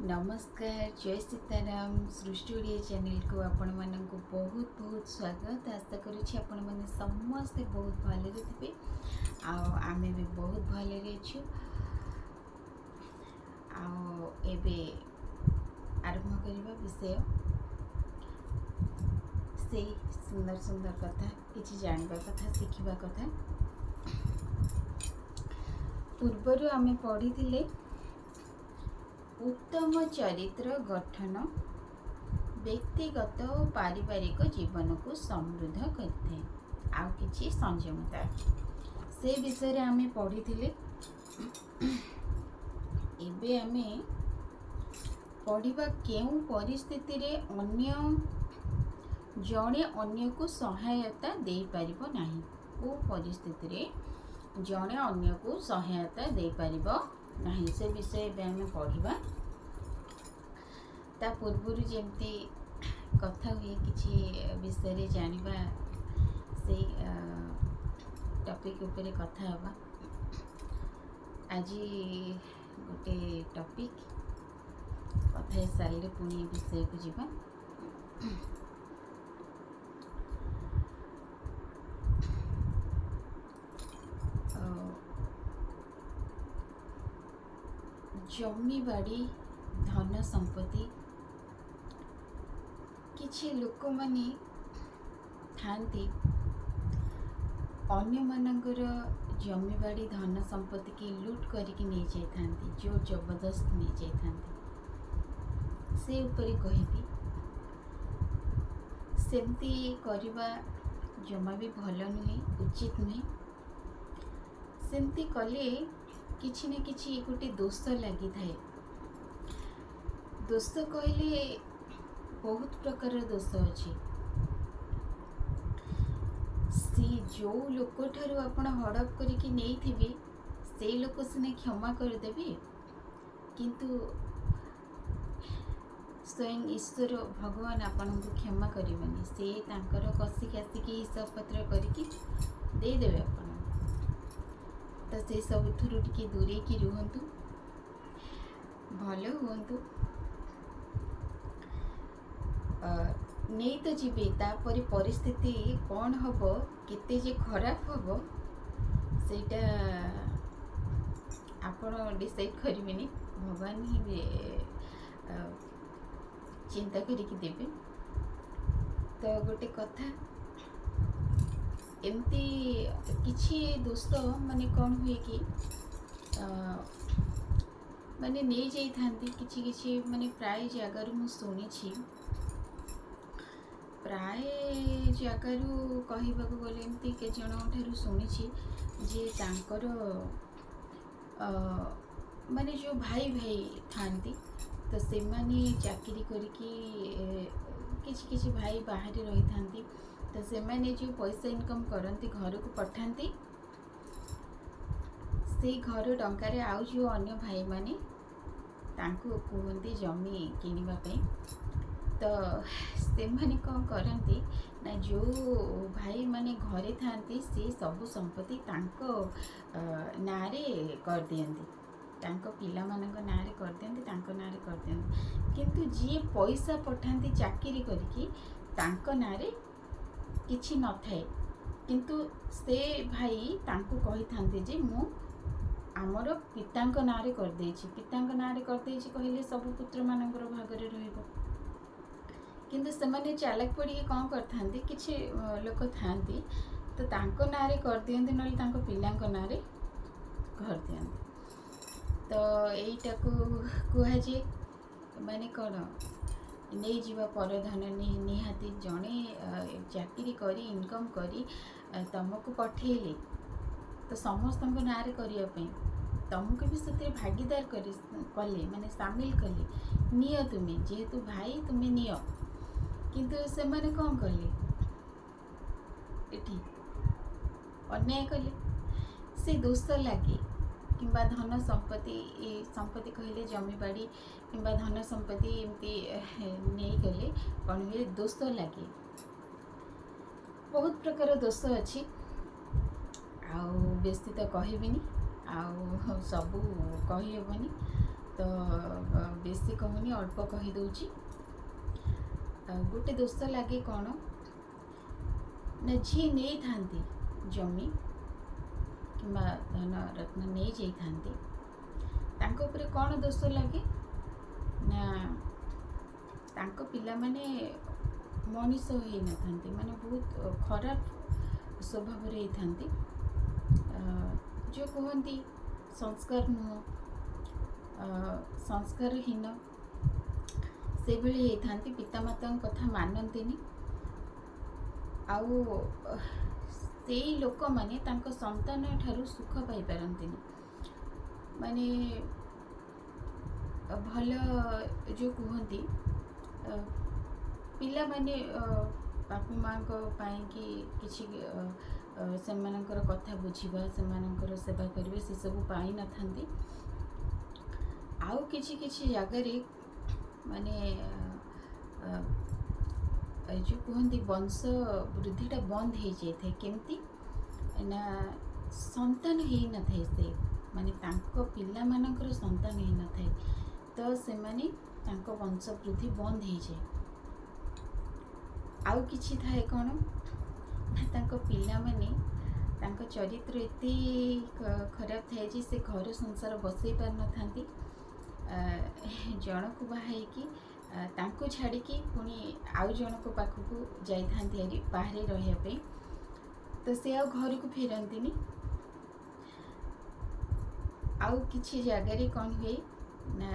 नमस्कार जय सीताराम सृष्टि ओडिया चैनल को आपण मानक बहुत बहुत स्वागत। आशा करुँच आपण मैंने समस्ते बहुत भले थे आम भी बहुत भले अच्छु। आबे आरंभ करवा विषय से सुंदर सुंदर कथा किसी जानवा कथा शिखा कथा। पूर्वर आम पढ़ी उत्तम चरित्र गठन व्यक्तिगत और पारिवारिक जीवन को समृद्ध करते आउ किछि संयमता से विषय आम पढ़ी एबे आमे पढ़िबा केउ परिस्थिति रे अन्य जड़े अन्य को सहायता दे पारिबो नाही। को परिस्थिति रे जड़े अन्य को सहायता दे पारिबो नहीं से विषय आम पढ़ा। ता पूर्वर जमती कथा हुए किसी विषय जानिबा से टॉपिक उपरे कथा हवा। आज गोटे टॉपिक कथा सारे पुणी विषय को जीवा। जमी बाड़ी धन संपत्ति किछि लोक माने थांती अन्य मानकर जमी बाड़ी धन संपत्ति की लूट करके नहीं जाई थांती, जो जबरदस्त नहीं जाई थांती। से ऊपर कहबी सेमती करवा जमा भी भल नुहे, उचित नुहे। सेमती कले किछि न किछि गोटे दोष लगी थाए। दोष कहले बहुत प्रकार दोष अच्छी। सी जो लोक ठारू आपण हड़प करके नहीं थिबे से लोक सिने क्षमा करदेबे, किंतु स्वयं ईश्वर भगवान आपन को क्षमा करिवनी। से तांकर कसी कासिकी हिसाब पत्र करके दे देबे आपण। तो से सब थुरु टिके दूरे की रुहंतु, भल हुंतु। नहीं तो जीवे तापर परिस्थिति कौन हम केते जे खराब हम सेटा आपण डिसाइड करिवेनी, भगवान ही चिंता करिकी देबे। तो गोटे कथा एमती किछि दोस्त माने कौन हुए कि माने नहीं जाई थांती किछि किछि माने प्राय जगार मु सुनी छी। प्राय जगार कहबा को गले एमती के जण ठारू सुनी छी जे तांकर माने जो भाई भाई थांती तो से माने चाकरी करके किछि किछि भाई बाहर रही थांती। तो से माने जो पैसा इनकम करती घर को पठाती से घर टंकार आउ जो अन्य भाई माने तांको कहते जमी किनिबा पई। तो से माने कौन करती ना जो भाई माने घरे थांती से सब संपत्ति तांको नारे कर दियंती, तांको पिला मानक नारे कर दियंती, तांको नारे कर दियंती। किंतु जी पैसा पठाती चाकरी करके तांको नारे किछि न थाए, किंतु से भाई तांको कही थांते जे मु आमर पितांक नारे कर देछि, पितांक नारे कर देछि कहले सब पुत्र मानकर भागरे रहइबो। किंतु से माने चालक पड़ी कौन करथांती किछि लोक थांती तो तांको नारे कर दियंती, नले तांको पिलांक नारे कर दियंती। तो एटा को कुहा जे माने कोन नहीं जीवा परधन निहाती जड़े चाकरी करी इनकम करी तुमको पठेले तो समस्त नारे करने तुमको भी से भागीदार कले माने सामिल कले निय तुम्हें जेहेतु भाई तुम्हें निय। किंतु से माने कौन कले एठी अन्याय कले से दोष लगे किंबा धन संपत्ति कहले जमी बाड़ी किंबा धन संपत्ति एमती नहीं गले कौन हुए दोष लगे। बहुत प्रकार दोष अच्छी आउ बेसी तो कहबिनी आउ सबू कही हेबनी। तो बेसी कहूनी अल्प कहीदे। गोटे दोष लगे कौन ना जी नहीं था जमी कि धन रत्न नहीं जाइए तांको उपरे कौन दोष लगे ना तांको पिला माने मनीष हो न माने बहुत खराब स्वभाव रे थांती जो कहती संस्कार नुह संस्कारहीन से भली होती पितामाता कथा मानती आउ से लोक माने तांको संतान ठारू सुख पाई पारती माने भल जो कहती पिला माने बापा माँ कि किसी सेमानकर कथा बुझा सेमानकर सेवा करेंगे से सब पाई न थांती आउ किछि किछि जगार माने जो कहती वंश वृद्धिटा बंद हो जाए केमती ना संतान हो न थाए से माने तांको पिला मानकर संतान हो न थाए तो से माने तांको वंश वृद्धि बंद हो जाए आउ किछि थाए कौन ना तांको पिला माने तांको चरित्र एते खराब थाए जे से घर संसार बसई पार न थांती जन को बाहाई कि तांको छाड़िकी पुणी आउ जन को पाखक जाई बाहर रही तो से आ घर को फेरती आउ किछि जगार कौन हुए ना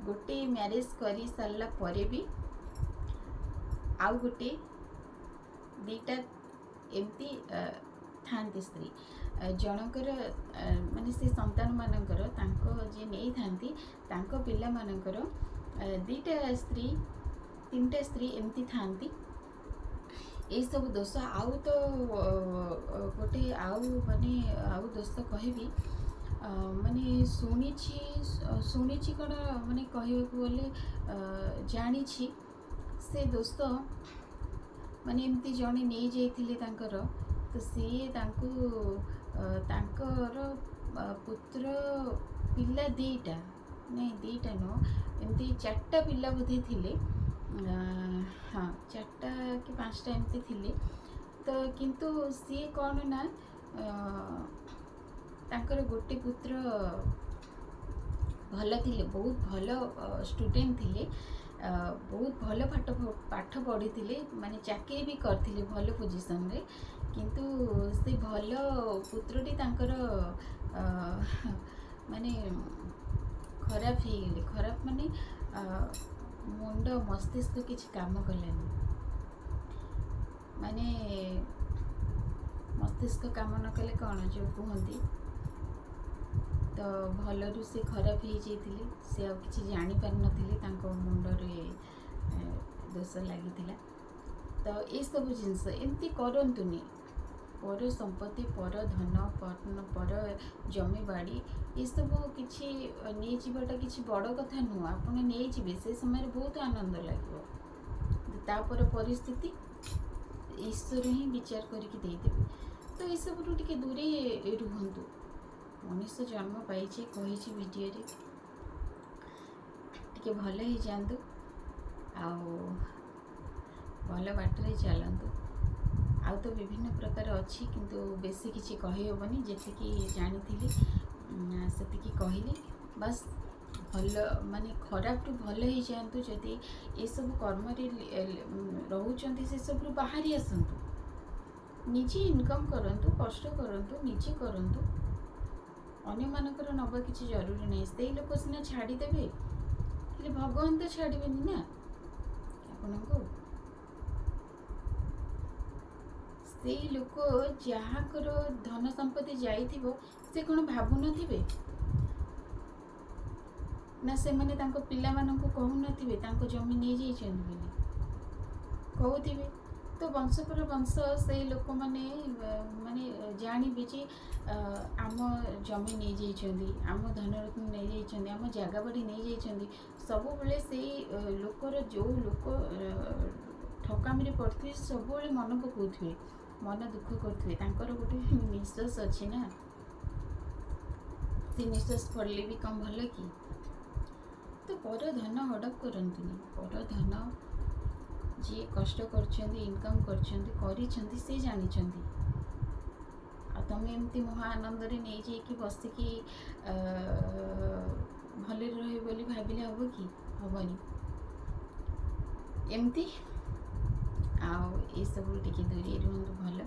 गोटे मैरिज कर सारा पर भी आउ गोटे दीटा एमती थांती स्त्री जनकर माने से संतान मानकर तांको जे नहीं थांती तांको पिला मानकर दीटा स्त्री तीनटा स्त्री एमती थांती ये सब दोष आउ तो गोटे आउ माने आउ दोष कहबी माने शुणी कौन माने कहवाक गले जानी से दोष माने एमती जड़े नहीं जाइथिले तांकर तो सी तांकर पुत्र पिला दीटा नहीं दीटा नुह एमती चारटा पिला बोधे थिले हाँ चारटा कि पांचटा एमती थिले तो किंतु सी कौन ना तांकर गोटे पुत्र भल थिले बहुत भल स्टूडेंट थिले बहुत भल पाठ पढ़ी थिले माने चाकरी भी करथिले भल पोजीशन रे किंतु से भल पुत्रटी तांकर माने खराब हो गले खराब माने मुंड मस्तिष्क किसी काम कलानी माने मस्तिष्क काम न कले कौन जो कहती तो भलरू से खराब हो जाइए से किसी जानी पार न मुंडरे दोष लगी तो ये सब जिनस एमती करतुनि पर संपत्ति पर धन पर जमी बाड़ी ये सब किसी नहीं जीवाटा किसी बड़ कथा नुह आप नहीं जी से समय बहुत आनंद लगे तापर परिस्थिति ईश्वर ही विचार करके देदेवे तो ये सब टे दूरे रुहतु मनुष्य जन्म पाई कही वीडियो टे भल ही जातु भल बाटर चलतु आउ तो विभिन्न प्रकार अच्छी किंतु बेसी किसी कहीहबनी जी जानी से कहली बस भल माने खराब टू भल ही जातु जदि ये सब कर्म रोचंती से सब बाहरी आसतु निजे इनकम करंतु कष्ट करंतु निजे करंतु अन्य मानकर नबा किसी जरूरी नहीं से लोक सीना छाड़देवे कि भगवान तो छाड़बे ना आपण को से लोक जहाँकर धन संपत्ति जाइथिबो से कौन भावु नथिबे ना से माने तांको पिला माननको कहू नथिबे तांको जमी नहीं जाइछन बोली कहूथिबे तो वंश पर वंश से लोक माने माने जानिबे जे आम जमी नहीं जाइछन्ती आम धनरत्न नहीं जाइछन्ती आम जगह बाड़ी नहीं जाइछन्ती सब बेले से लोकर जो लोक ठकामी पड़े सब मन पकाउथिबे मन दुख करुवे तांकर गोटे निश्वास अच्छी ना ସେ ନିଶ୍ୱାସ ପଡ଼ିଲେ ବି କ'ଣ ଭଲ କି? ତ ପର ଧନ ହଡ଼ପ କରନ୍ତୁନି। ପର ଧନ ଯିଏ କଷ୍ଟ କରିଛନ୍ତି, ଇନକମ୍ କରିଛନ୍ତି ସେ ଜାଣିଛନ୍ତି। ଆଉ ତମେ ଏମିତି ମହା ଆନନ୍ଦରେ ନେଇଯାଇକି ବସିକି ଭଲରେ ରହିବ ବୋଲି ଭାବିଲେ ହେବ କି? ହେବନି। ଏମିତି ଆଉ ଏସବୁ ଟିକେ ଦୂରେଇ ରୁହନ୍ତୁ ଭଲ।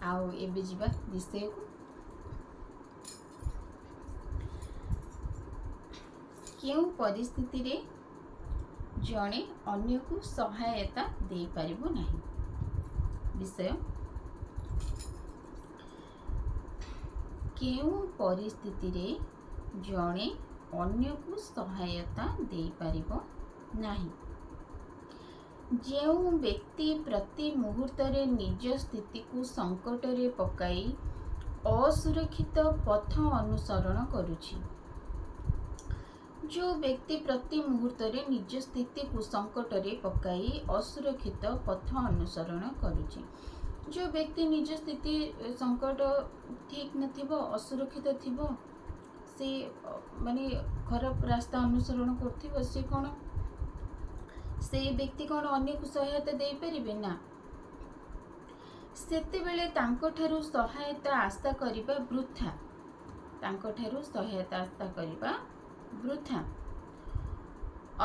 ଆଉ ଏବେ ଯିବା ବିଷୟକୁ। କେଉଁ ପରିସ୍ଥିତିରେ ଜଣେ ଅନ୍ୟକୁ ସହାୟତା ଦେଇପାରିବ ନାହିଁ? ବିଷୟ, କେଉଁ ପରିସ୍ଥିତିରେ ଜଣେ ଅନ୍ୟକୁ ସହାୟତା ଦେଇପାରିବ ନାହିଁ? ଯେଉଁ ବ୍ୟକ୍ତି ପ୍ରତି ମୁହୂର୍ତ୍ତରେ ନିଜ ସ୍ଥିତିକୁ ସଙ୍କଟରେ ପକାଇ ଅସୁରକ୍ଷିତ ପଥ ଅନୁସରଣ କରୁଛି। ଯେଉଁ ବ୍ୟକ୍ତି ପ୍ରତି ମୁହୂର୍ତ୍ତରେ ନିଜ ସ୍ଥିତିକୁ ସଙ୍କଟରେ ପକାଇ ଅସୁରକ୍ଷିତ ପଥ ଅନୁସରଣ କରୁଛି। ଯେଉଁ ବ୍ୟକ୍ତି ନିଜ ସ୍ଥିତି ସଙ୍କଟ ଠିକ୍ ନଥିବ, ଅସୁରକ୍ଷିତ ଥିବ, ସେ ମାନେ ଖରାପ ରାସ୍ତା ଅନୁସରଣ କରୁଥିବ, ସେ କ'ଣ ସେଇ ବ୍ୟକ୍ତି କ'ଣ ଅନ୍ୟକୁ ସହାୟତା ଦେଇପାରିବେ? ନା। ସେତେବେଳେ ତାଙ୍କଠାରୁ ସହାୟତା ଆଶା କରିବା ବୃଥା। ତାଙ୍କଠାରୁ ସହାୟତା ଆଶା କରିବା ବୃଥା।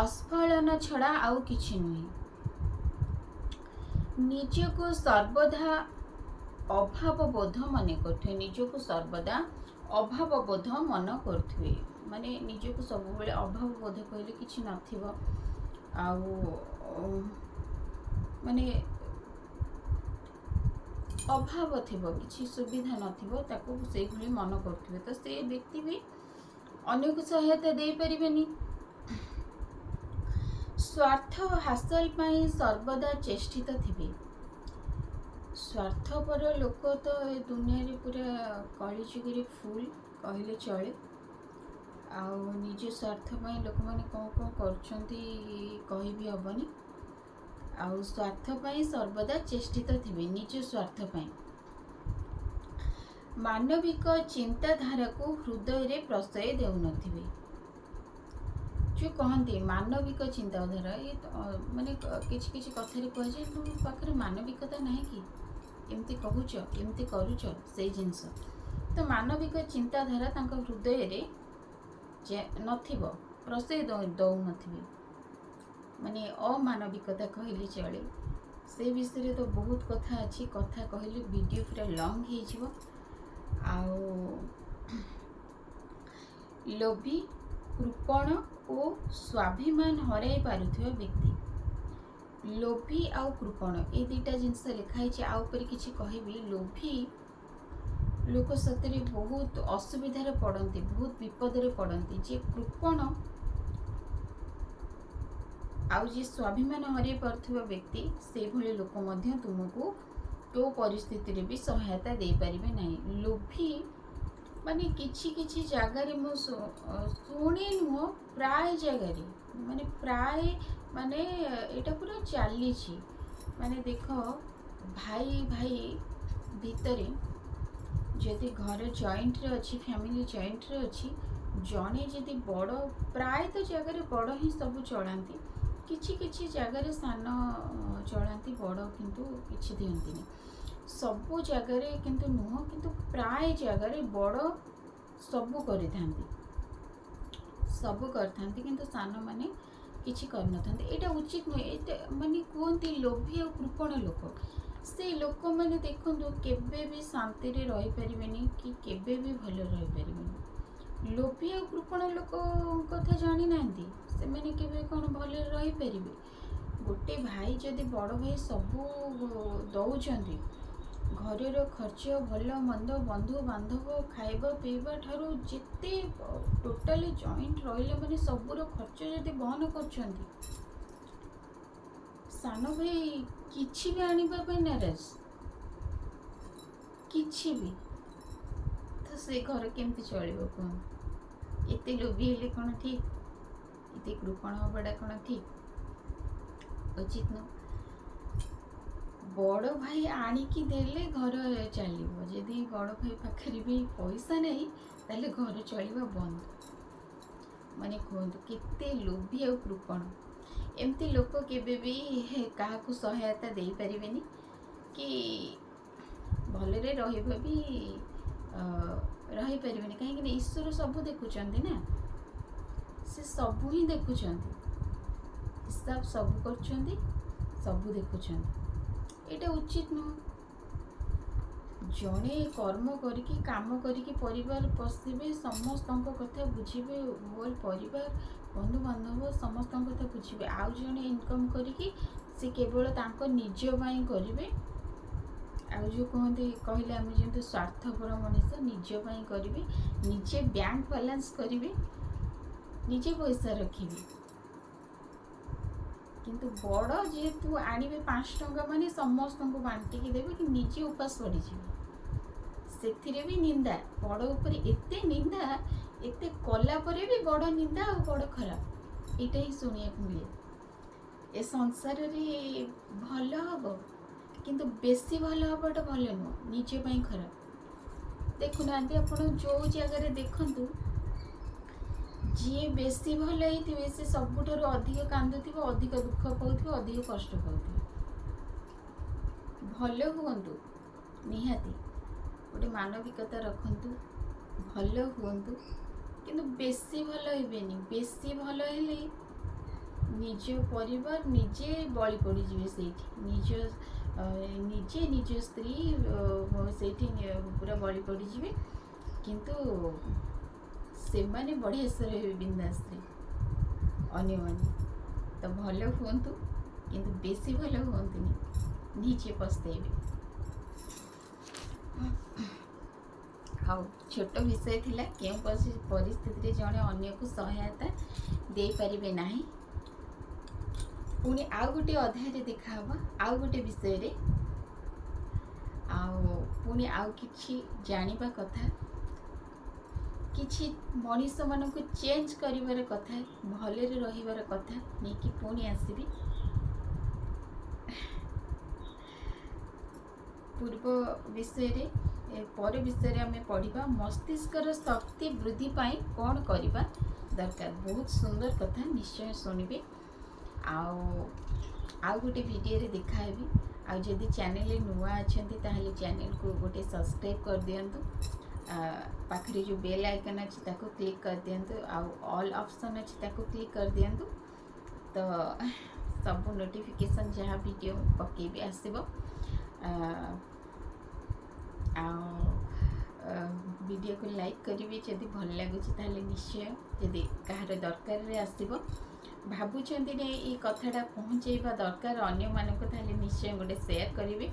ଅସ୍ଫଳନ ଛଡ଼ା ଆଉ କିଛି ନୁହେଁ। ନିଜକୁ ସର୍ବଦା ଅଭାବବୋଧ ମନେ କରୁଥିବେ। ନିଜକୁ ସର୍ବଦା ଅଭାବବୋଧ ମନେ କରୁଥିବେ। ମାନେ ନିଜକୁ ସବୁବେଳେ ଅଭାବବୋଧ କହିଲେ କିଛି ନଥିବ, ଆଉ ମାନେ ଅଭାବ ଥିବ, କିଛି ସୁବିଧା ନଥିବ, ତାକୁ ସେଇଭଳି ମନେ କରୁଥିବେ। ତ ସେ ବ୍ୟକ୍ତି ବି ଅନ୍ୟକୁ ସହାୟତା ଦେଇପାରିବେନି। ସ୍ୱାର୍ଥ ହାସଲ ପାଇଁ ସର୍ବଦା ଚେଷ୍ଟିତ ଥିବେ। ସ୍ୱାର୍ଥପର ଲୋକ ତ ଏ ଦୁନିଆରେ ପୁରା କଳିଯୁଗରେ ଫୁଲ୍ କହିଲେ ଚଳେ। ଆଉ ନିଜ ସ୍ୱାର୍ଥ ପାଇଁ ଲୋକମାନେ କ'ଣ କରୁଛନ୍ତି କହିବି ହେବନି। ଆଉ ସ୍ୱାର୍ଥ ପାଇଁ ସର୍ବଦା ଚେଷ୍ଟିତ ଥିବେ, ନିଜ ସ୍ୱାର୍ଥ ପାଇଁ। ମାନବିକ ଚିନ୍ତାଧାରାକୁ ହୃଦୟରେ ପ୍ରଶ୍ରୟ ଦେଉନଥିବେ। ଯେଉଁ କହନ୍ତି ମାନବିକ ଚିନ୍ତାଧାରା, ମାନେ କିଛି କିଛି କଥାରେ କୁହାଯାଏ ତୁମ ପାଖରେ ମାନବିକତା ନାହିଁ କି? ଏମିତି କହୁଛ, ଏମିତି କରୁଛ, ସେଇ ଜିନିଷ। ତ ମାନବିକ ଚିନ୍ତାଧାରା ତାଙ୍କ ହୃଦୟରେ ନଥିବ, ପ୍ରଶ୍ରୟ ଦେଉନଥିବେ, ମାନେ ଅମାନବିକତା କହିଲେ ଚଳେ। ସେ ବିଷୟରେ ତ ବହୁତ କଥା ଅଛି, କଥା କହିଲେ ଭିଡ଼ିଓ ପୁରା ଲଙ୍ଗ୍ ହେଇଯିବ। ଆଉ ଲୋଭୀ, କୃପଣ ଓ ସ୍ୱାଭିମାନ ହରାଇ ପାରୁଥିବା ବ୍ୟକ୍ତି। ଲୋଭୀ ଆଉ କୃପଣ, ଏ ଦୁଇଟା ଜିନିଷ ଲେଖା ହେଇଛି। ଆଉ ଉପରେ କିଛି କହିବି। ଲୋଭୀ ଲୋକ ସତରେ ବହୁତ ଅସୁବିଧାରେ ପଡ଼ନ୍ତି, ବହୁତ ବିପଦରେ ପଡ଼ନ୍ତି। ଯିଏ କୃପଣ ଆଉ ଯିଏ ସ୍ୱାଭିମାନ ହରାଇ ପାରୁଥିବା ବ୍ୟକ୍ତି, ସେଇଭଳି ଲୋକ ମଧ୍ୟ ତୁମକୁ କେଉଁ ପରିସ୍ଥିତିରେ ବି ସହାୟତା ଦେଇପାରିବେ ନାହିଁ। ଲୋଭୀ ମାନେ କିଛି କିଛି ଜାଗାରେ ମୁଁ ଶୁଣି ନୁହଁ, ପ୍ରାୟ ଜାଗାରେ, ମାନେ ଏଇଟା ପୁରା ଚାଲିଛି। ମାନେ ଦେଖ, ଭାଇ ଭାଇ ଭିତରେ ଯଦି ଘର ଜଏଣ୍ଟରେ ଅଛି, ଫ୍ୟାମିଲି ଜଏଣ୍ଟରେ ଅଛି, ଜଣେ ଯଦି ବଡ଼, ପ୍ରାୟତଃ ଜାଗାରେ ବଡ଼ ହିଁ ସବୁ ଚଳାନ୍ତି। କିଛି କିଛି ଜାଗାରେ ସାନ ଚଳାନ୍ତି, ବଡ଼ କିନ୍ତୁ କିଛି ଦିଅନ୍ତିନି। ସବୁ ଜାଗାରେ କିନ୍ତୁ ନୁହଁ, କିନ୍ତୁ ପ୍ରାୟ ଜାଗାରେ ବଡ଼ ସବୁ କରିଥାନ୍ତି, କିନ୍ତୁ ସାନମାନେ କିଛି କରିନଥାନ୍ତି। ଏଇଟା ଉଚିତ ନୁହେଁ। ଏଇଟା ମାନେ କୁହନ୍ତି ଲୋଭୀ ଆଉ କୃପଣ ଲୋକ, ସେଇ ଲୋକମାନେ ଦେଖନ୍ତୁ କେବେ ବି ଶାନ୍ତିରେ ରହିପାରିବେନି କି କେବେ ବି ଭଲରେ ରହିପାରିବେନି। ଲୋଭୀ ଆଉ କୃପଣ ଲୋକ କଥା ଜାଣିନାହାନ୍ତି, ସେମାନେ କେବେ କ'ଣ ଭଲରେ ରହିପାରିବେ? ଗୋଟେ ଭାଇ ଯଦି ବଡ଼ ଭାଇ ସବୁ ଦେଉଛନ୍ତି, ଘରର ଖର୍ଚ୍ଚ, ଭଲ ମନ୍ଦ, ବନ୍ଧୁବାନ୍ଧବ, ଖାଇବା ପିଇବା ଠାରୁ ଯେତେ ଟୋଟାଲି ଜଏଣ୍ଟ ରହିଲେ ମାନେ ସବୁର ଖର୍ଚ୍ଚ ଯଦି ବହନ କରୁଛନ୍ତି, ସାନ ଭାଇ କିଛି ବି ଆଣିବା ପାଇଁ ନାରାଜ, କିଛି ବି, ତ ସେ ଘର କେମିତି ଚଳିବ କୁହନ୍ତୁ? ଏତେ ଲୋଭୀ ହେଲେ କ'ଣ ଠିକ୍? ଏତେ କୃପଣ ହେବାଟା କ'ଣ ଠିକ୍? ଉଚିତ ନୁହଁ। ବଡ଼ ଭାଇ ଆଣିକି ଦେଲେ ଘର ଚାଲିବ, ଯଦି बड़ भाई पाखे भी पैसा नहीं ताले घर चलवा बंद। माने कहतु केते लोभी और कृपण एमती लोक केबे भी क्या सहायता दे पारिबेनी कि भलरे रहिबा भी रही पारिबेनी। कहीं ईश्वर सबू देखुचंदी ना, से सबू ही देखुचंदी, हिसाब सबू करचंदी, सबू देखुचंदी। एटा उचित नुह। जड़े कर्म करिकी काम करिकी परिवार पोषिबे, समस्त कथा बुझिबे, होल परिवार बंधु बांधव समस्त कथा बुझिबे। आउ जड़े इनकम करिकी से केवल तांको निज पाई करिबे। आउ जो कहते कहले आम जो स्वार्थपर मनीष निज पाई करिबे, निजे बैंक बैलेंस करिबे, निजे पैसा रखिबे। किंतु बड़ जेहेतु आनिबे 5 टंका माने समस्त को बांटिकी देबे कि निजे उपास पड़ जाए। से भी निंदा बड़ ऊपर एते निंदा एते कला परे भी बड़ निंदा और बड़ खराब एटा ही सुनिया मिले। ए संसार रे भल हम किंतु बेसी भल हवाटा भल नुह, निजे पाई खराब। देखुना आप जो जगार देखु जी बेसी भल होइथिबे से सबुठारु अधिक कांदुथिबे, अधिक दुख पाउथिबे, अधिक कष्ट पाउथिबे। भल हुअन्तु निहाती गोटे मानविकता रखन्तु, भल हुअन्तु किंतु बेसी भल हेबेनी। बेसी भल हेले निज परिवार निजे बलि पड़ी जिवे, सेठी निजे निज स्त्री सेठी पूरा बलि पड़ी जिवे। किंतु से माने बढ़िया से रहे बिंदास रे अन्य माने। तो भल हुअन्तु किंतु बेसी भल हुअन्तुनी, निजे पछताइबे। हाँ छोट विषय थिला केउ परिस्थिति जड़े अन्य को सहायता दे पारिबे नाही। पुणी आउ गोटे अध्याय देखा आउ गोटे विषय रे पुणी आउ किछि जानिबा कथा, किछि मनीष मान को चेंज करिवार कथा, भलरे रहिवार कथा नहीं कि पुणी आसीबी। पूर्व विषय रे पर विषय आम पढ़ा मस्तिष्कर शक्ति वृद्धि पाई कौन करवा दरकार। बहुत सुंदर कथा, निश्चय शुणिबे। आउ गोटे वीडियो रे देखाबी। आ जदि चैनल नुआ अच्छे ताहले चैनल को गोटे सब्सक्राइब कर दियंतु। पाखरे जो बेल आइकन अच्छी ताको क्लिक कर दियंतु। आउ ऑल ऑप्शन अच्छी ताको क्लिक कर दियंतु। तो सब नोटिफिकेशन जहाँ वीडियो पकेबी आसीबो। वीडियो को लाइक करेंगे जदि भल लगुच ताहले निश्चय। जदि कहार दरकार रे आसीबो भाबुचंती ने ये कथाटा पहुँचेबा दरकार अन्य मानक ताहले निश्चय गोटे शेयर करेंगे,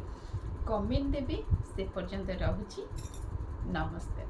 कमेंट देबे। से पर्यंत रहुची, नमस्ते।